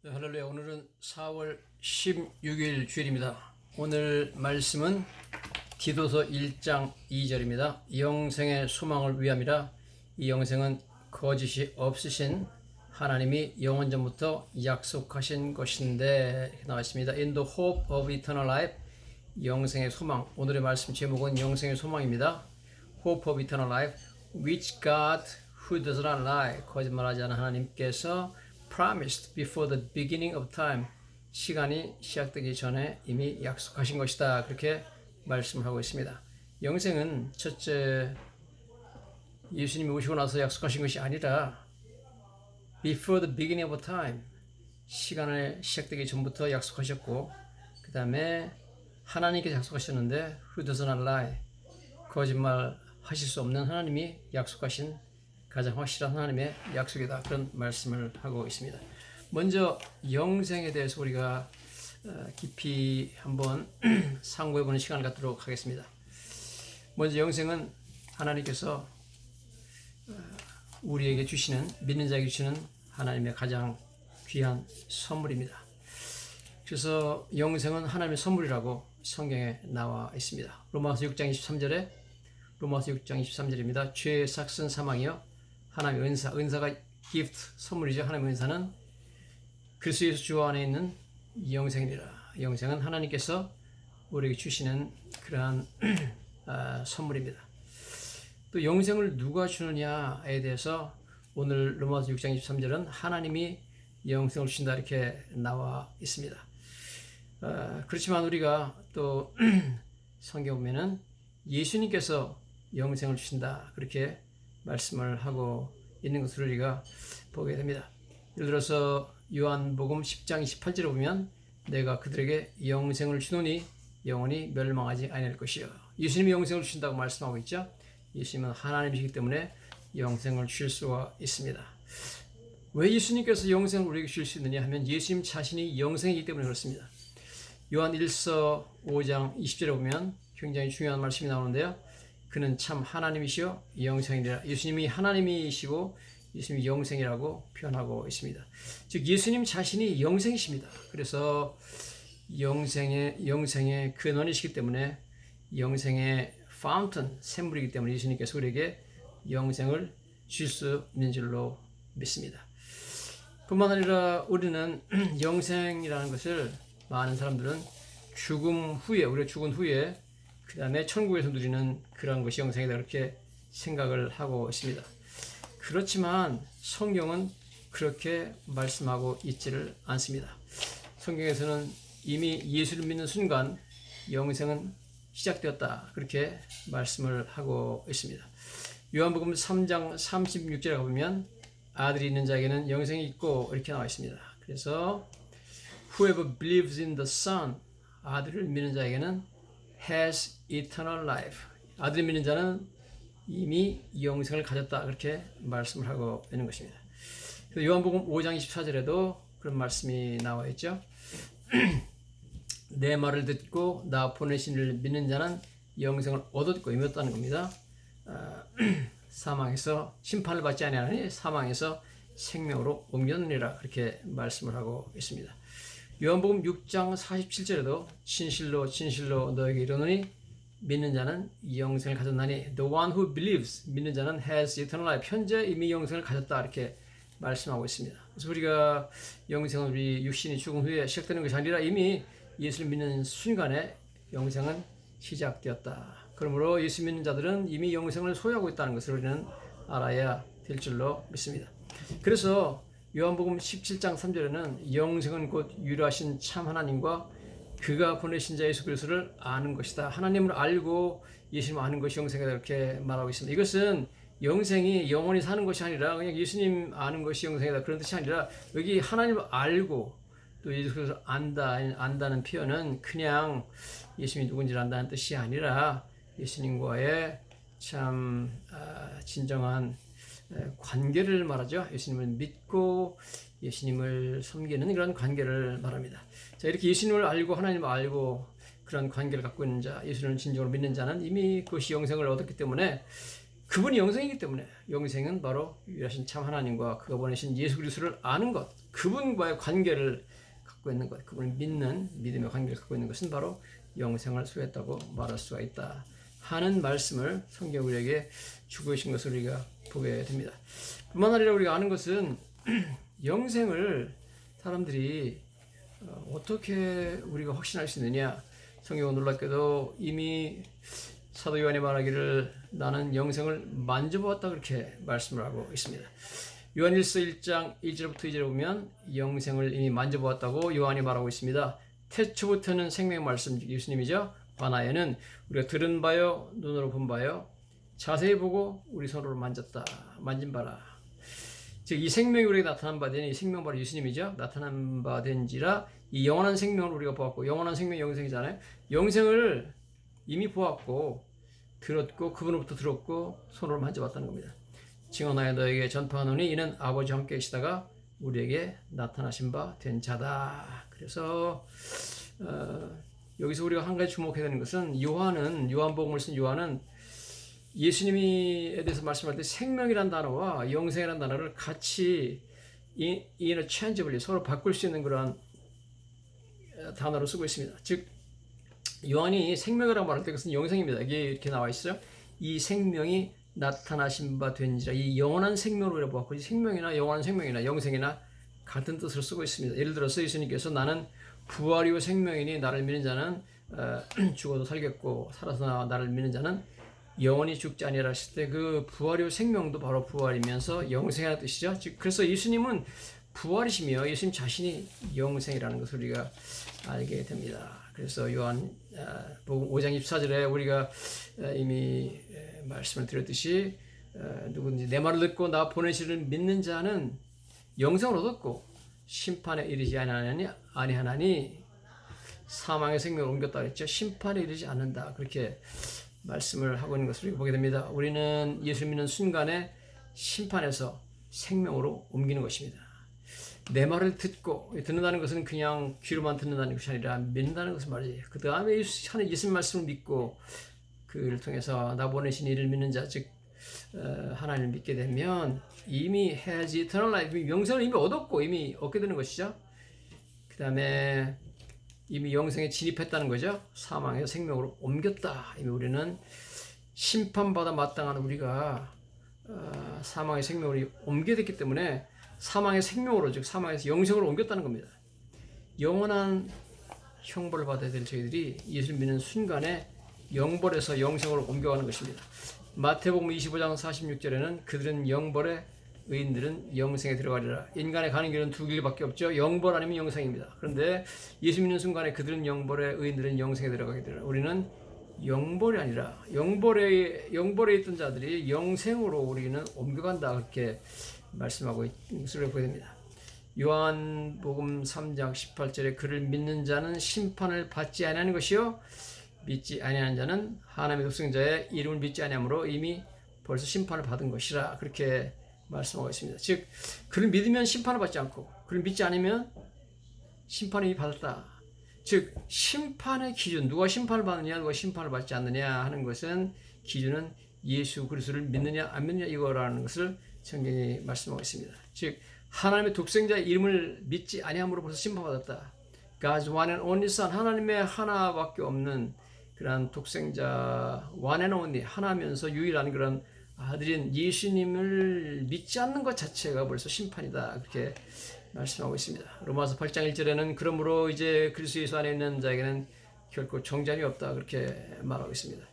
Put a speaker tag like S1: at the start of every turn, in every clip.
S1: 네, 할렐루야. 오늘은 4월 16일 주일입니다. 오늘 말씀은 디도서 1장 2절입니다. 영생의 소망을 위함이라. 이 영생은 거짓이 없으신 하나님이 영원전부터 약속하신 것인데, 이렇게 나와 있습니다. In the hope of eternal life. 영생의 소망. 오늘의 말씀 제목은 영생의 소망입니다. Hope of eternal life, which God who does not lie, 거짓말하지 않은 하나님께서 promised before the beginning of time, 시간이 시작되기 전에 이미 약속하신 것이다. 그렇게 말씀을 하고 있습니다. 영생은 첫째, 예수님이 오시고 나서 약속하신 것이 아니라 before the beginning of time, 시간을 시작되기 전부터 약속하셨고, 그 다음에 하나님께서 약속하셨는데 who does not lie, 거짓말 하실 수 없는 하나님이 약속하신 가장 확실한 하나님의 약속이다. 그런 말씀을 하고 있습니다. 먼저 영생에 대해서 우리가 깊이 한번 상고해보는 시간을 갖도록 하겠습니다. 먼저 영생은 하나님께서 우리에게 주시는, 믿는 자에게 주시는 하나님의 가장 귀한 선물입니다. 그래서 영생은 하나님의 선물이라고 성경에 나와 있습니다. 로마서 6장 23절입니다. 죄의 삭슨 사망이요 하나님의 은사가 gift, 선물이죠. 하나님의 은사는 그리스도 예수 주 안에 있는 영생이라. 영생은 하나님께서 우리에게 주시는 그러한 선물입니다. 또 영생을 누가 주느냐에 대해서 오늘 로마서 6장 23절은 하나님이 영생을 주신다 이렇게 나와 있습니다. 그렇지만 우리가 또 성경 보면은 예수님께서 영생을 주신다 그렇게 말씀을 하고 있는 것을 우리가 보게 됩니다. 예를 들어서 요한복음 10장 28절에 보면 내가 그들에게 영생을 주노니 영원히 멸망하지 아니할 것이요. 예수님이 영생을 주신다고 말씀하고 있죠. 예수님은 하나님이시기 때문에 영생을 주실 수가 있습니다. 왜 예수님께서 영생을 우리에게 주실 수 있느냐 하면 예수님 자신이 영생이기 때문에 그렇습니다. 요한 1서 5장 20절에 보면 굉장히 중요한 말씀이 나오는데요. 그는 참 하나님이시요 영생이라. 예수님이 하나님이시고 예수님이 영생이라고 표현하고 있습니다. 즉 예수님 자신이 영생이십니다. 그래서 영생의 근원이시기 때문에 영생의 파운튼, 샘물이기 때문에 예수님께서 우리에게 영생을 주실 수 있는 줄로 믿습니다. 뿐만 아니라 우리는 영생이라는 것을 많은 사람들은 우리가 죽은 후에 그 다음에 천국에서 누리는 그런 것이 영생이다 그렇게 생각을 하고 있습니다. 그렇지만 성경은 그렇게 말씀하고 있지를 않습니다. 성경에서는 이미 예수를 믿는 순간 영생은 시작되었다 그렇게 말씀을 하고 있습니다. 요한복음 3장 36절에 보면 아들이 있는 자에게는 영생이 있고 이렇게 나와 있습니다. 그래서 whoever believes in the Son, 아들을 믿는 자에게는 has eternal life. 아들을 믿는 자는 이미 영생을 가졌다 그렇게 말씀을 하고 있는 것입니다. 요한복음 5장 24절에도 그런 말씀이 나와 있죠. 내 말을 듣고 나 보내신 이를 믿는 자는 영생을 얻었고 이미 얻었다는 겁니다. 사망에서 심판을 받지 아니하니 사망에서 생명으로 옮겼느니라 그렇게 말씀을 하고 있습니다. 요한복음 6장 47절에도 진실로 너에게 이르노니 믿는 자는 영생을 가졌나니 the one who believes, 믿는 자는 has eternal life, 현재 이미 영생을 가졌다 이렇게 말씀하고 있습니다. 그래서 우리가 영생은 우리 육신이 죽은 후에 시작되는 것이 아니라 이미 예수를 믿는 순간에 영생은 시작되었다. 그러므로 예수 믿는 자들은 이미 영생을 소유하고 있다는 것을 우리는 알아야 될 줄로 믿습니다. 그래서 요한복음 17장 3절에는 영생은 곧 유일하신 참 하나님과 그가 보내신 자 예수 그리스도를 아는 것이다. 하나님을 알고 예수님을 아는 것이 영생이다 이렇게 말하고 있습니다. 이것은 영생이 영원히 사는 것이 아니라 그냥 예수님 아는 것이 영생이다 그런 뜻이 아니라 여기 하나님을 알고 또 예수 그리스도를 안다는 표현은 그냥 예수님이 누군지를 안다는 뜻이 아니라 예수님과의 참 진정한 관계를 말하죠. 예수님을 믿고 예수님을 섬기는 그런 관계를 말합니다. 자, 이렇게 예수님을 알고 하나님을 알고 그런 관계를 갖고 있는 자, 예수님을 진정으로 믿는 자는 이미 그것이 영생을 얻었기 때문에 그분이 영생이기 때문에 영생은 바로 유일하신 참 하나님과 그가 보내신 예수 그리스도를 아는 것, 그분과의 관계를 갖고 있는 것, 그분을 믿는 믿음의 관계를 갖고 있는 것은 바로 영생을 소유했다고 말할 수가 있다 하는 말씀을 성경 우리에게 주고 계신 것을 우리가 보게 됩니다. 뿐만 아니라 우리가 아는 것은 영생을 사람들이 어떻게 우리가 확신할 수 있느냐. 성경은 놀랍게도 이미 사도 요한이 말하기를 나는 영생을 만져보았다 그렇게 말씀을 하고 있습니다. 요한일서 1장 1절부터 2절에 보면 영생을 이미 만져보았다고 요한이 말하고 있습니다. 태초부터는 생명 말씀 예수님이죠. 관하에는 우리가 들은 바요 눈으로 본 바요 자세히 보고 우리 손으로 만졌다 만진 바라. 즉 이 생명이 우리에게 나타난 바 된 이 생명 바로 예수님이죠. 나타난 바 된지라 이 영원한 생명을 우리가 보았고 영원한 생명이 영생이잖아요. 영생을 이미 보았고 들었고 그분으로부터 들었고 손으로 만져봤다는 겁니다. 증언하여 너에게 전파하노니 이는 아버지와 함께 계시다가 우리에게 나타나신 바 된 자다. 그래서 여기서 우리가 한 가지 주목해야 되는 것은 요한복음을 쓴 요한은 예수님에 대해서 말씀할 때 생명이란 단어와 영생이란 단어를 같이 interchangeably 서로 바꿀 수 있는 그런 단어로 쓰고 있습니다. 즉 요한이 생명이라고 말할 때 그것은 영생입니다. 이게 이렇게 나와 있어요. 이 생명이 나타나신 바 된지라. 이 영원한 생명으로 보았고 이 생명이나 영원한 생명이나 영생이나 같은 뜻으로 쓰고 있습니다. 예를 들어서 예수님께서 나는 부활이요 생명이니 나를 믿는 자는 죽어도 살겠고 살아서 나를 믿는 자는 영원히 죽지 아니하라 하실 때 그 부활이요 생명도 바로 부활이면서 영생이라는 뜻이죠. 즉 그래서 예수님은 부활이시며 예수님 자신이 영생이라는 것을 우리가 알게 됩니다. 그래서 요한 5장 24절에 우리가 이미 말씀을 드렸듯이 누구든지 내 말을 듣고 나 보내시를 믿는 자는 영생을 얻었고 심판에 이르지 아니하나니 사망의 생명을 옮겼다 그랬죠. 심판에 이르지 않는다 그렇게 말씀을 하고 있는 것을 보게 됩니다. 우리는 예수 믿는 순간에 심판에서 생명으로 옮기는 것입니다. 내 말을 듣는다는 것은 그냥 귀로만 듣는다는 것이 아니라 믿는다는 것을 말이에요. 그 다음에 예수님 말씀을 믿고 그를 통해서 나 보내신 이를 믿는 자, 즉 하나님을 믿게 되면 이미 has eternal life, 영생을 이미 얻었고 이미 얻게 되는 것이죠. 그 다음에 이미 영생에 진입했다는 거죠. 사망에서 생명으로 옮겼다. 이미 우리는 심판받아 마땅한 우리가 사망의 생명으로 옮게 됐기 때문에 사망의 생명으로, 즉 사망에서 영생으로 옮겼다는 겁니다. 영원한 형벌을 받아야 될 저희들이 예수를 믿는 순간에 영벌에서 영생으로 옮겨가는 것입니다. 마태복음 25장 46절에는 그들은 영벌에 의인들은 영생에 들어가리라. 인간의 가는 길은 두 길밖에 없죠. 영벌 아니면 영생입니다. 그런데 예수 믿는 순간에 그들은 영벌에 의인들은 영생에 들어가게 되라. 우리는 영벌이 아니라 영벌에 있던 자들이 영생으로 우리는 옮겨간다 그렇게 말씀하고 있는 것을 보게 됩니다. 요한복음 3장 18절에 그를 믿는 자는 심판을 받지 아니하는 것이요 믿지 아니하는 자는 하나님의 독생자의 이름을 믿지 아니하므로 이미 벌써 심판을 받은 것이라 그렇게 말씀하고 있습니다. 즉 그를 믿으면 심판을 받지 않고 그를 믿지 않으면 심판을 이미 받았다. 즉 심판의 기준, 누가 심판을 받느냐 누가 심판을 받지 않느냐 하는 것은 기준은 예수 그리스도를 믿느냐 안 믿느냐 이거라는 것을 성경이 말씀하고 있습니다. 즉 하나님의 독생자의 이름을 믿지 아니함으로 벌써 심판받았다. God's one and only son, 하나님의 하나밖에 없는 그런 독생자 one and only, 하나면서 유일한 그런 아들인 예수님을 믿지 않는 것 자체가 벌써 심판이다 그렇게 말씀하고 있습니다. 로마서 8장 1절에는 그러므로 이제 그리스도 예수 안에 있는 자에게는 결코 정죄함이 없다 그렇게 말하고 있습니다.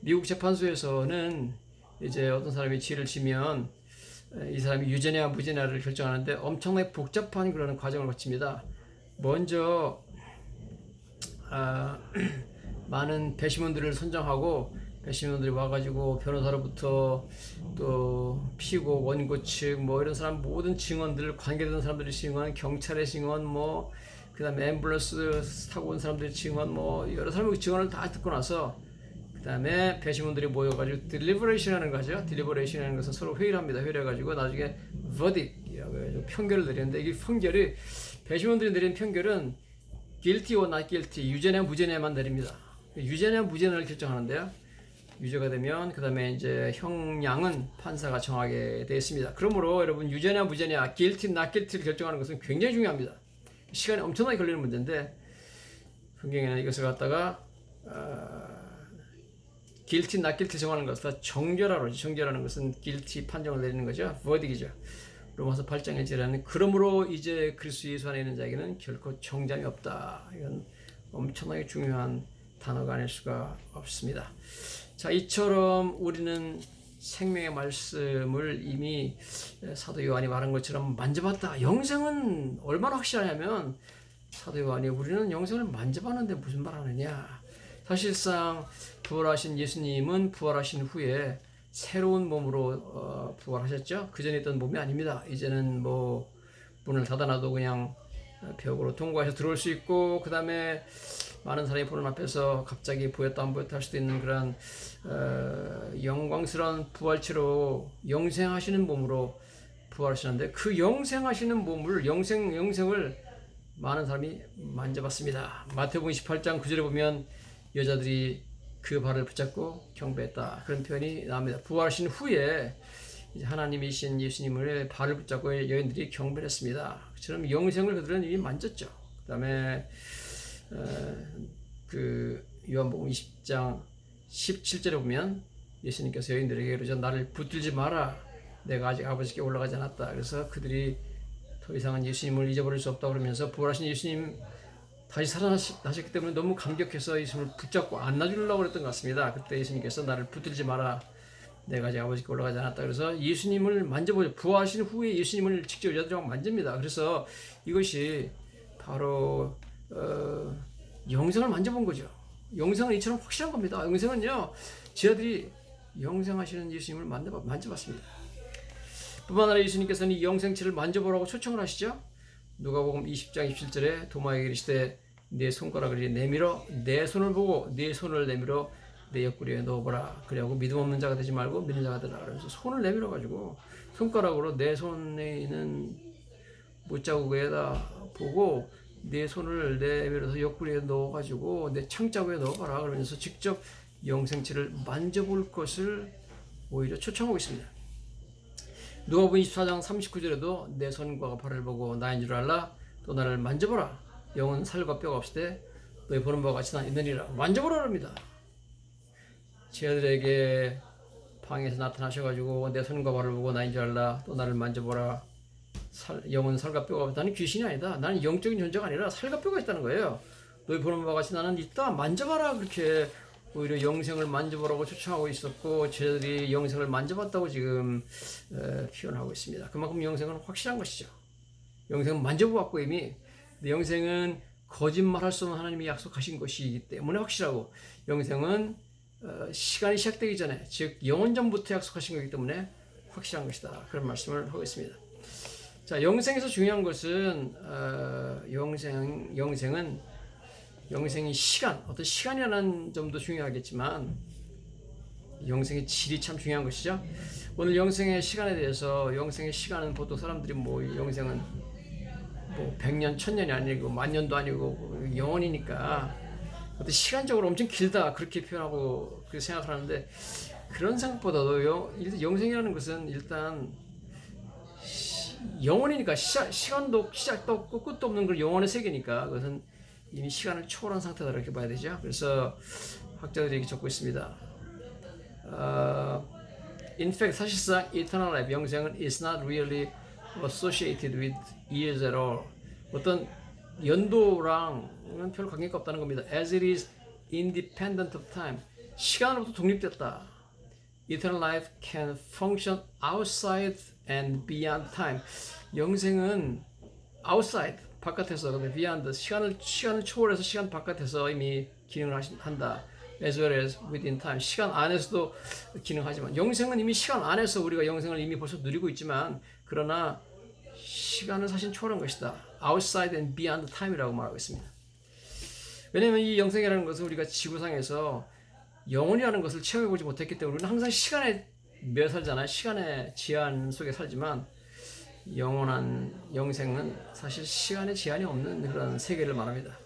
S1: 미국 재판소에서는 이제 어떤 사람이 죄를 지면 이 사람이 유죄냐 무죄냐를 결정하는데 엄청나게 복잡한 그런 과정을 거칩니다. 먼저 많은 배심원들을 선정하고 배심원들이 와가지고 변호사로부터 또 피고 원고 측 뭐 이런 사람 모든 증언들 관계되는 사람들의 증언, 경찰의 증언, 뭐 그다음에 앰뷸런스 타고 온 사람들의 증언, 뭐 여러 사람의 증언을 다 듣고 나서 그다음에 배심원들이 모여가지고 딜리버레이션하는 거죠. 딜리버레이션하는 것은 서로 회의를 합니다. 회의를 해가지고 나중에 verdict이라고 해서 판결을 내리는데 이 판결이 배심원들이 내린 판결은 guilty or not guilty, 유죄냐 무죄냐만 내립니다. 유죄냐 무죄냐를 결정하는데요. 유죄가 되면 그 다음에 이제 형량은 판사가 정하게 되어 있습니다. 그러므로 여러분 유죄냐 무죄냐, guilty, not guilty를 결정하는 것은 굉장히 중요합니다. 시간이 엄청나게 걸리는 문제인데 성경에는 이것을 갖다가 guilty, not guilty 정하는 것보다 정죄라로, 정죄라는 것은 guilty 판정을 내리는 거죠. verdict이죠. 로마서 8장 1절에는 그러므로 이제 그리스도 예수 안에 있는 자에게는 결코 정죄함이 없다. 이건 엄청나게 중요한 단어가 아닐 수가 없습니다. 자, 이처럼 우리는 생명의 말씀을 이미 사도 요한이 말한 것처럼 만져봤다. 영생은 얼마나 확실하냐면 사도 요한이 우리는 영생을 만져봤는데 무슨 말 하느냐. 사실상 부활하신 예수님은 부활하신 후에 새로운 몸으로 부활하셨죠. 그 전에 있던 몸이 아닙니다. 이제는 뭐 문을 닫아놔도 그냥 벽으로 통과해서 들어올 수 있고, 그 다음에 많은 사람이 보는 앞에서 갑자기 보였다 안 보였다 할 수도 있는 그런 영광스러운 부활체로 영생하시는 몸으로 부활하시는데, 그 영생하시는 몸을 영생을 많은 사람이 만져봤습니다. 마태복음 28장 9절에 보면 여자들이 그 발을 붙잡고 경배했다, 그런 표현이 나옵니다. 부활하신 후에 이제 하나님이신 예수님을 발을 붙잡고 여인들이 경배를 했습니다. 그처럼 영생을 그들은 이미 만졌죠. 그 다음에 그 요한복음 20장 17절에 보면 예수님께서 여인들에게 이르죠. 나를 붙들지 마라. 내가 아직 아버지께 올라가지 않았다. 그래서 그들이 더 이상은 예수님을 잊어버릴 수 없다고 그러면서 부활하신 예수님 다시 살아나셨기 때문에 너무 감격해서 예수님을 붙잡고 안아주려고 그랬던 것 같습니다. 그때 예수님께서 나를 붙들지 마라. 내가 아직 아버지께 올라가지 않았다. 그래서 예수님을 만져보죠. 부활하신 후에 예수님을 직접 여자들하고 만집니다. 그래서 이것이 바로 영생을 만져본 거죠. 영생은 이처럼 확실한 겁니다. 영생은요, 제자들이 영생하시는 예수님을 만져봤습니다. 뿐만 아니라 예수님께서는 이 영생체를 만져보라고 초청을 하시죠. 누가복음 20장 27절에 도마에게 이르시되 내 손가락을 내밀어 내 손을 보고 내 손을 내밀어 내 옆구리에 넣어보라. 그래하고 믿음 없는 자가 되지 말고 믿는 자가 되라. 그래서 손을 내밀어 가지고 손가락으로 내 손에 있는 못자국에다 보고 내 손을 내밀어서 옆구리에 넣어가지고 내 창자국에 넣어봐라. 그러면서 직접 영생체를 만져볼 것을 오히려 초청하고 있습니다. 누가복음 24장 39절에도 내 손과 발을 보고 나인 줄 알라. 또 나를 만져보라. 영은 살과 뼈가 없으되 너희 보는 바와 같이 난 있느니라. 만져보라 합니다. 제자들에게 방에서 나타나셔가지고 내 손과 발을 보고 나인 줄 알라. 또 나를 만져보라. 영은 살과 뼈가 없다. 나는 귀신이 아니다. 나는 영적인 존재가 아니라 살과 뼈가 있다는 거예요. 너희 보는 바와 같이 나는 있다. 만져봐라. 그렇게 오히려 영생을 만져보라고 초청하고 있었고, 제자들이 영생을 만져봤다고 지금 표현하고 있습니다. 그만큼 영생은 확실한 것이죠. 영생은 만져보았고 이미. 영생은 거짓말할 수 없는 하나님이 약속하신 것이기 때문에 확실하고, 영생은 시간이 시작되기 전에, 즉 영원전부터 약속하신 거기 때문에 확실한 것이다. 그런 말씀을 하고 있습니다. 자, 영생에서 중요한 것은 영생의 시간, 어떤 시간이라는 점도 중요하겠지만 영생의 질이 참 중요한 것이죠. 오늘 영생의 시간에 대해서, 영생의 시간은 보통 사람들이 뭐 영생은 뭐 100년, 1000년이 아니고 만년도 아니고 영원이니까 어떤 시간적으로 엄청 길다 그렇게 표현하고 그렇게 생각하는데, 그런 생각보다도 영생이라는 것은 일단 영원이니까 시간도 시작도 없고 끝도 없는 그 영원의 세계니까 그것은 이미 시간을 초월한 상태다 이렇게 봐야 되죠. 그래서 학자들이 이렇게 적고 있습니다. In fact, 사실상 eternal life, 영생은 is not really associated with years at all. 어떤 연도랑은 별 관계가 없다는 겁니다. As it is independent of time, 시간으로부터 독립됐다. Eternal life can function outside and beyond time. 영생은 outside, 바깥에서, beyond, 시간을 초월해서 시간 바깥에서 이미 기능을 한다. As well as within time. 시간 안에서도 기능하지만, 영생은 이미 시간 안에서 우리가 영생을 이미 벌써 누리고 있지만, 그러나 시간을 사실 초월한 것이다. Outside and beyond time이라고 말하고 있습니다. 왜냐하면 이 영생이라는 것은 우리가 지구상에서 영혼이라는 것을 체험해보지 못했기 때문에 우리는 항상 시간에 매여 살잖아요. 시간의 제한 속에 살지만, 영원한 영생은 사실 시간의 제한이 없는 그런 세계를 말합니다.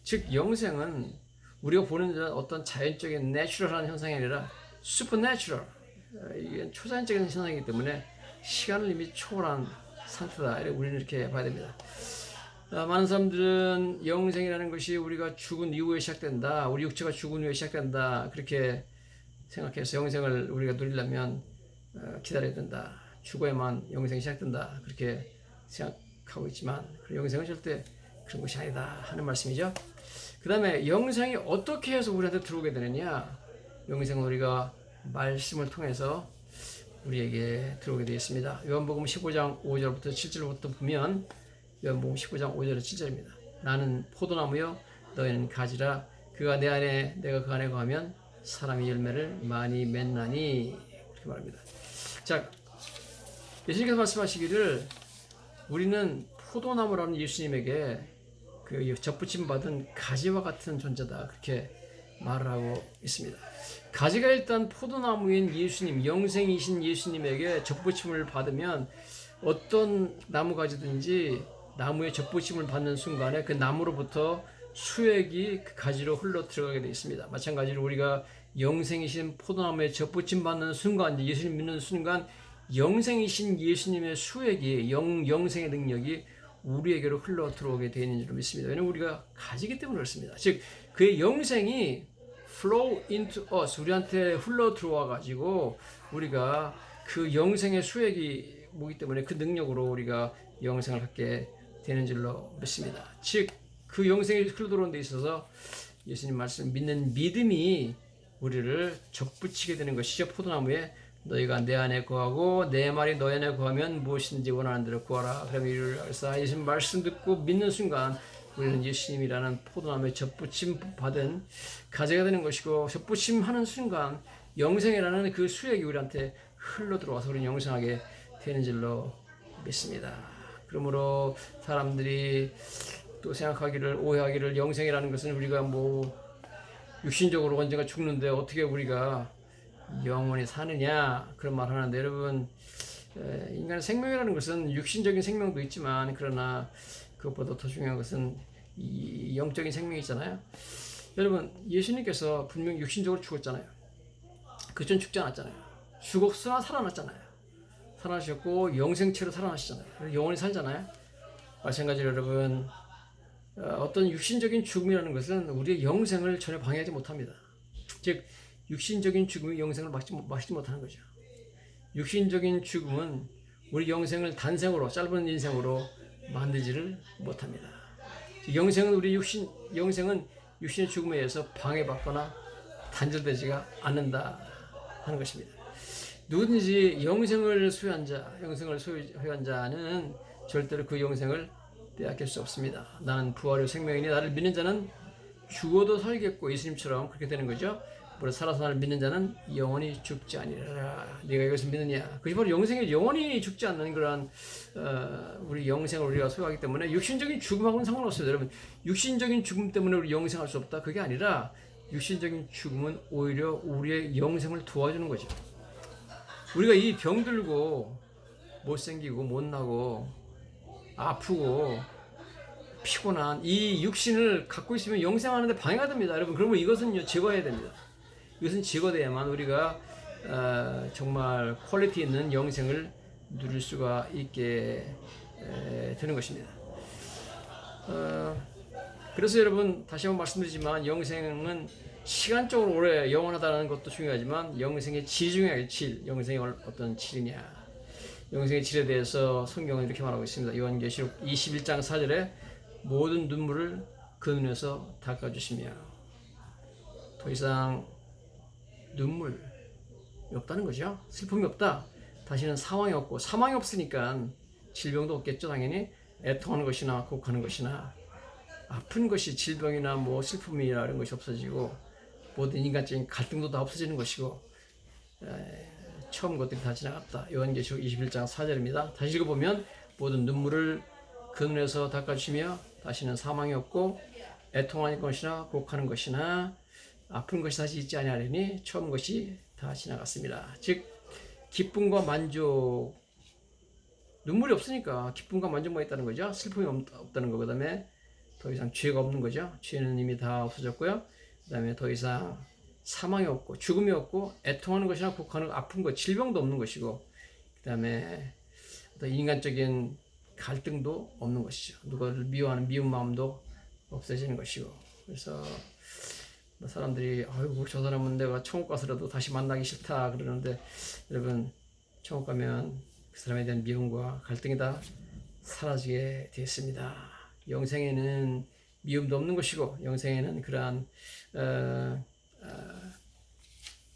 S1: 즉 영생은 우리가 보는 어떤 자연적인 내추럴한 현상이 아니라 supernatural, 이게 초자연적인 현상이기 때문에 시간을 이미 초월한 상태다. 우리는 이렇게 봐야 됩니다. 많은 사람들은 영생이라는 것이 우리가 죽은 이후에 시작된다. 우리 육체가 죽은 후에 시작된다. 그렇게 생각해서 영생을 우리가 누리려면 기다려야 된다. 죽어야만 영생이 시작된다. 그렇게 생각하고 있지만 영생은 절대 그런 것이 아니다 하는 말씀이죠. 그 다음에 영생이 어떻게 해서 우리한테 들어오게 되느냐. 영생은 우리가 말씀을 통해서 우리에게 들어오게 되어 있습니다. 요한복음 15장 5절부터 7절부터 보면 요한복음 15장 5절에 7절입니다. 나는 포도나무요 너희는 가지라. 그가 내 안에 내가 그 안에 거하면 사람이 열매를 많이 맺나니. 그렇게 말합니다. 자, 예수님께서 말씀하시기를 우리는 포도나무라는 예수님에게 그 접붙임 받은 가지와 같은 존재다. 그렇게 말을 하고 있습니다. 가지가 일단 포도나무인 예수님, 영생이신 예수님에게 접붙임을 받으면 어떤 나무가지든지 나무에 접붙임을 받는 순간에 그 나무로부터 수액이 그 가지로 흘러 들어가게 되어 있습니다. 마찬가지로 우리가 영생이신 포도나무에 접붙임 받는 순간, 예수님 믿는 순간 영생이신 예수님의 수액이 영생의 능력이 우리에게로 흘러 들어오게 되어 있는 줄 믿습니다. 왜냐하면 우리가 가지기 때문에 그렇습니다. 즉 그의 영생이 flow into us, 우리한테 흘러 들어와 가지고 우리가 그 영생의 수액이 뭐기 때문에 그 능력으로 우리가 영생을 갖게 되는 줄로 믿습니다. 즉 그 영생이 흘러 들어오는 데 있어서 예수님 말씀 믿는 믿음이 우리를 접붙이게 되는 것이죠. 포도나무에 너희가 내 안에 거하고 내 말이 너희 안에 거하면 무엇이든지 원하는 대로 구하라. 그러면 이를 알사. 예수님 말씀 듣고 믿는 순간 우리는 예수님이라는 포도나무에 접붙임 받은 가지가 되는 것이고, 접붙임 하는 순간 영생이라는 그 수액이 우리한테 흘러 들어와서 우리는 영생하게 되는 줄로 믿습니다. 그러므로 사람들이 또 생각하기를, 오해하기를 영생이라는 것은 우리가 뭐 육신적으로 언젠가 죽는데 어떻게 우리가 영원히 사느냐 그런 말 하는데, 여러분 인간의 생명이라는 것은 육신적인 생명도 있지만 그러나 그것보다 더 중요한 것은 이 영적인 생명이잖아요. 여러분 예수님께서 분명 육신적으로 죽었잖아요. 그전 죽지 않았잖아요. 죽었으나 살아났잖아요. 살아나셨고 영생체로 살아나시잖아요. 영원히 살잖아요. 마찬가지로 여러분 어떤 육신적인 죽음이라는 것은 우리의 영생을 전혀 방해하지 못합니다. 즉 육신적인 죽음이 영생을 막지 못하는 거죠. 육신적인 죽음은 우리 영생을 단생으로, 짧은 인생으로 만들지를 못합니다. 영생은 영생은 육신의 죽음에 의해서 방해받거나 단절되지가 않는다 하는 것입니다. 누구든지 영생을 소유한 자는 절대로 그 영생을 빼앗길 수 없습니다. 나는 부활의 생명이니 나를 믿는 자는 죽어도 살겠고, 예수님처럼 그렇게 되는 거죠. 무릇 살아서 나를 믿는 자는 영원히 죽지 아니하리라. 네가 이것을 믿느냐? 그것이 바로 영생이 영원히 죽지 않는 그러한 우리 영생을 우리가 소유하기 때문에 육신적인 죽음하고는 상관없어요. 여러분 육신적인 죽음 때문에 우리 영생할 수 없다, 그게 아니라 육신적인 죽음은 오히려 우리의 영생을 도와주는 거죠. 우리가 이 병들고 못생기고 못나고 아프고 피곤한 이 육신을 갖고 있으면 영생하는데 방해가 됩니다. 여러분 그러면 이것은요 제거해야 됩니다. 이것은 제거돼야만 우리가 정말 퀄리티 있는 영생을 누릴 수가 있게 되는 것입니다. 그래서 여러분 다시 한번 말씀드리지만 영생은 시간적으로 오래 영원하다는 것도 중요하지만 영생의 질이 중요해요. 질. 영생이 어떤 질이냐. 영생의 질에 대해서 성경은 이렇게 말하고 있습니다. 요한계시록 21장 4절에 모든 눈물을 그 눈에서 닦아주시며, 더 이상 눈물이 없다는 거죠. 슬픔이 없다. 다시는 상황이 없고, 사망이 없으니까 질병도 없겠죠. 당연히 애통하는 것이나 곡하는 것이나 아픈 것이, 질병이나 뭐 슬픔이나 이런 것이 없어지고 모든 인간적인 갈등도 다 없어지는 것이고, 처음 것들이 다 지나갔다. 요한계시록 21장 4절입니다. 다시 읽어보면 모든 눈물을 그 눈에서 닦아주시며 다시는 사망이 없고 애통하는 것이나 곡하는 것이나 아픈 것이 다시 있지 아니하리니 처음 것이 다 지나갔습니다. 즉 기쁨과 만족, 눈물이 없으니까 기쁨과 만족만 있다는 거죠. 슬픔이 없다는 거. 그 다음에 더 이상 죄가 없는 거죠. 죄는 이미 다 없어졌고요. 그 다음에 더 이상 사망이 없고 죽음이 없고 애통하는 것이나 곡하는 아픈 것, 질병도 없는 것이고 그다음에 어떤 인간적인 갈등도 없는 것이죠. 누구를 미워하는 미운 마음도 없어지는 것이고 그래서 사람들이 아이고 저 사람은 내가 천국 가서라도 다시 만나기 싫다 그러는데 여러분 천국 가면 그 사람에 대한 미움과 갈등이 다 사라지게 되었습니다. 영생에는 미움도 없는 것이고 영생에는 그러한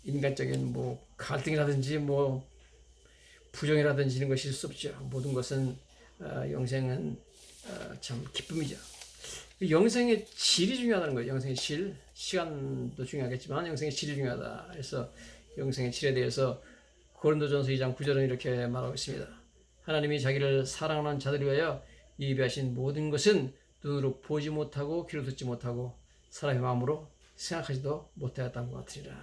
S1: 인간적인 뭐 갈등이라든지 뭐 부정이라든지 이런 것이 있을 수 없죠. 모든 것은 영생은 참 기쁨이죠. 영생의 질이 중요하다는 거예요. 영생의 질, 시간도 중요하겠지만 영생의 질이 중요하다. 그래서 영생의 질에 대해서 고린도전서 2장 9절은 이렇게 말하고 있습니다. 하나님이 자기를 사랑하는 자들을 위하여 예비하신 모든 것은 눈으로 보지 못하고 귀로 듣지 못하고 사람의 마음으로 생각하지도 못하였다는 것 같으리라.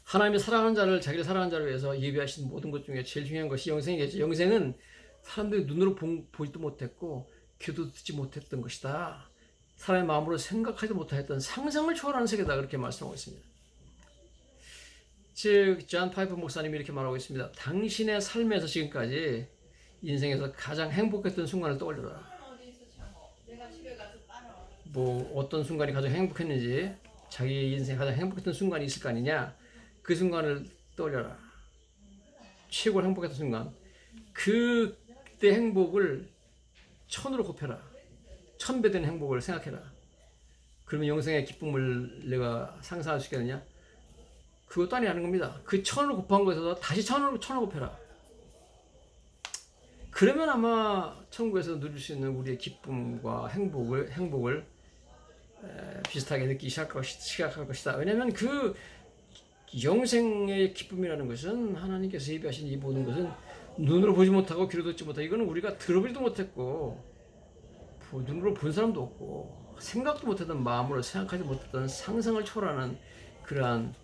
S1: 하나님이 사랑하는 자를 자기를 사랑하는 자를 위해서 예비하신 모든 것 중에 제일 중요한 것이 영생이겠죠. 영생은 사람들이 눈으로 보지도 못했고 귀도 듣지 못했던 것이다. 사람의 마음으로 생각하지 못하였던 상상을 초월하는 세계다. 그렇게 말씀하고 있습니다. 즉 존 파이프 목사님이 이렇게 말하고 있습니다. 당신의 삶에서 지금까지 인생에서 가장 행복했던 순간을 떠올려라. 뭐 어떤 순간이 가장 행복했는지 자기 인생에 가장 행복했던 순간이 있을 거 아니냐. 그 순간을 떠올려라. 최고로 행복했던 순간. 그때 행복을 1000으로 곱해라. 1000배 되는 행복을 생각해라. 그러면 영생의 기쁨을 내가 상상할 수 있겠느냐? 그것도 아니라는 겁니다. 그 1000으로 곱한 거에서 다시 1000으로 곱해라. 그러면 아마 천국에서 누릴 수 있는 우리의 기쁨과 행복을 비슷하게 느끼기 시작할 것이다. 왜냐하면 그 영생의 기쁨이라는 것은 하나님께서 예비하신 이 모든 것은 눈으로 보지 못하고 귀로 듣지 못하고 이거는 우리가 들어보지도 못했고 눈으로 본 사람도 없고 생각도 못했던 마음으로 생각하지 못했던 상상을 초월하는 그러한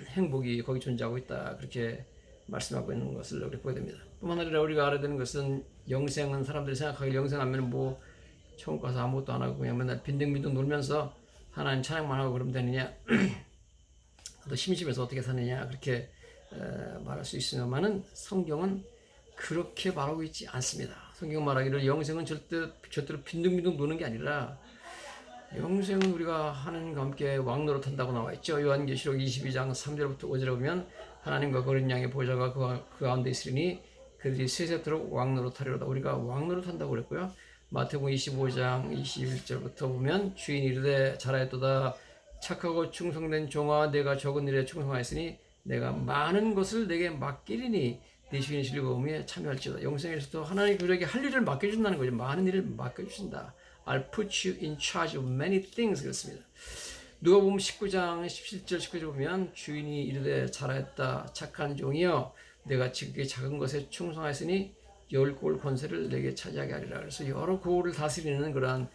S1: 행복이 거기 존재하고 있다. 그렇게 말씀하고 있는 것을 우리 보게 됩니다. 뿐만 아니라 우리가 알아야 되는 것은 영생은 사람들이 생각하기를 영생하면 뭐 천국 가서 아무것도 안 하고 그냥 맨날 빈둥빈둥 놀면서 하나님 찬양만 하고 그러면 되느냐 또 심심해서 어떻게 사느냐 그렇게 말할 수 있으면은 성경은 그렇게 말하고 있지 않습니다. 성경은 말하기를 영생은 절대로 빈둥빈둥 노는 게 아니라 영생은 우리가 하나님과 함께 왕노릇 한다고 나와 있죠. 요한계시록 22장 3절부터 5절에 보면 하나님과 어린 양의 보좌가 그 가운데 있으리니 그들이 세세토록 왕노릇 하리로다. 우리가 왕노릇 한다고 그랬고요. 마태복음 25장 21절부터 보면 주인이 이르되 잘하였도다 착하고 충성된 종아 내가 적은 일에 충성하였으니 내가 많은 것을 내게 맡기리니 내 주인의 즐거움에 참여할지어다. 영생에서도 하나님 그들에게 할 일을 맡겨준다는 거죠. 많은 일을 맡겨주신다. I'll put you in charge of many things 그렇습니다. 누가복음 19장 17절 19절 보면 주인이 이르되 잘하였다 착한 종이여 내가 지극히 작은 것에 충성하였으니 10골 권세를 내게 차지하게 하리라. 그래서 여러 고을을 다스리는 그러한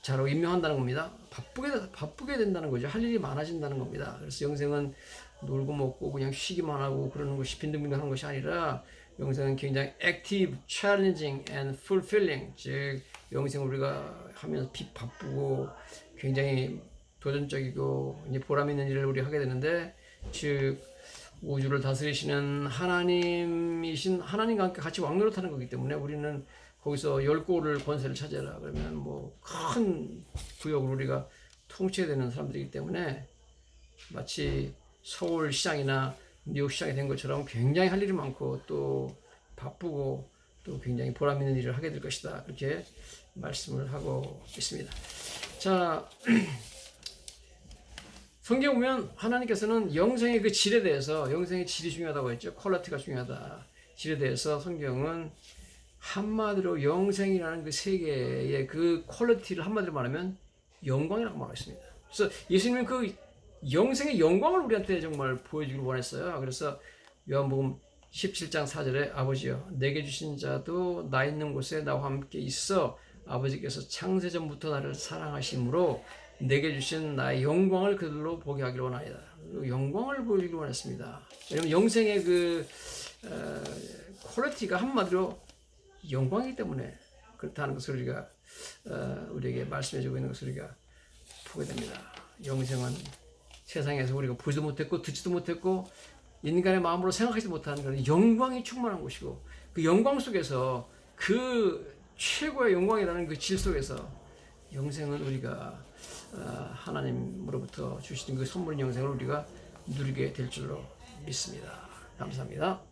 S1: 자로 임명한다는 겁니다. 바쁘게 된다는 거죠. 할 일이 많아진다는 겁니다. 그래서 영생은 놀고 먹고 그냥 쉬기만 하고 그러는 것이 빈둥빈둥 하는 것이 아니라 영생은 굉장히 active, challenging and fulfilling. 즉 영생을 우리가 하면서 바쁘고 굉장히 도전적이고 이제 보람 있는 일을 우리 하게 되는데 즉 우주를 다스리시는 하나님이신 하나님과 함께 같이 왕노릇하는 거기 때문에 우리는 거기서 10골을 권세를 차지하라 그러면 뭐 큰 구역을 우리가 통치해야 되는 사람들이기 때문에 마치 서울 시장이나 뉴욕 시장이 된 것처럼 굉장히 할 일이 많고 또 바쁘고 또 굉장히 보람 있는 일을 하게 될 것이다. 그렇게 말씀을 하고 있습니다. 자, 성경 보면 하나님께서는 영생의 그 질에 대해서 영생의 질이 중요하다고 했죠. 퀄리티가 중요하다. 질에 대해서 성경은 한마디로 영생이라는 그 세계의 그 퀄리티를 한마디로 말하면 영광이라고 말했습니다. 그래서 예수님은 그 영생의 영광을 우리한테 정말 보여주길 원했어요. 그래서 요한복음 17장 4절에 아버지여 내게 주신 자도 나 있는 곳에 나와 함께 있어 아버지께서 창세전부터 나를 사랑하심으로 내게 주신 나의 영광을 그들로 보게 하기를 원하니다. 영광을 보여주길 원했습니다. 왜냐하면 영생의 그 퀄리티가 한마디로 영광이기 때문에 그렇다는 것을 우리가 우리에게 말씀해주고 있는 것을 우리가 보게 됩니다. 영생은 세상에서 우리가 보지도 못했고 듣지도 못했고 인간의 마음으로 생각하지 못하는 그런 영광이 충만한 곳이고, 그 영광 속에서, 그 최고의 영광이라는 그 질 속에서 영생은 우리가 하나님으로부터 주시는 그 선물 영생을 우리가 누리게 될 줄로 믿습니다. 감사합니다.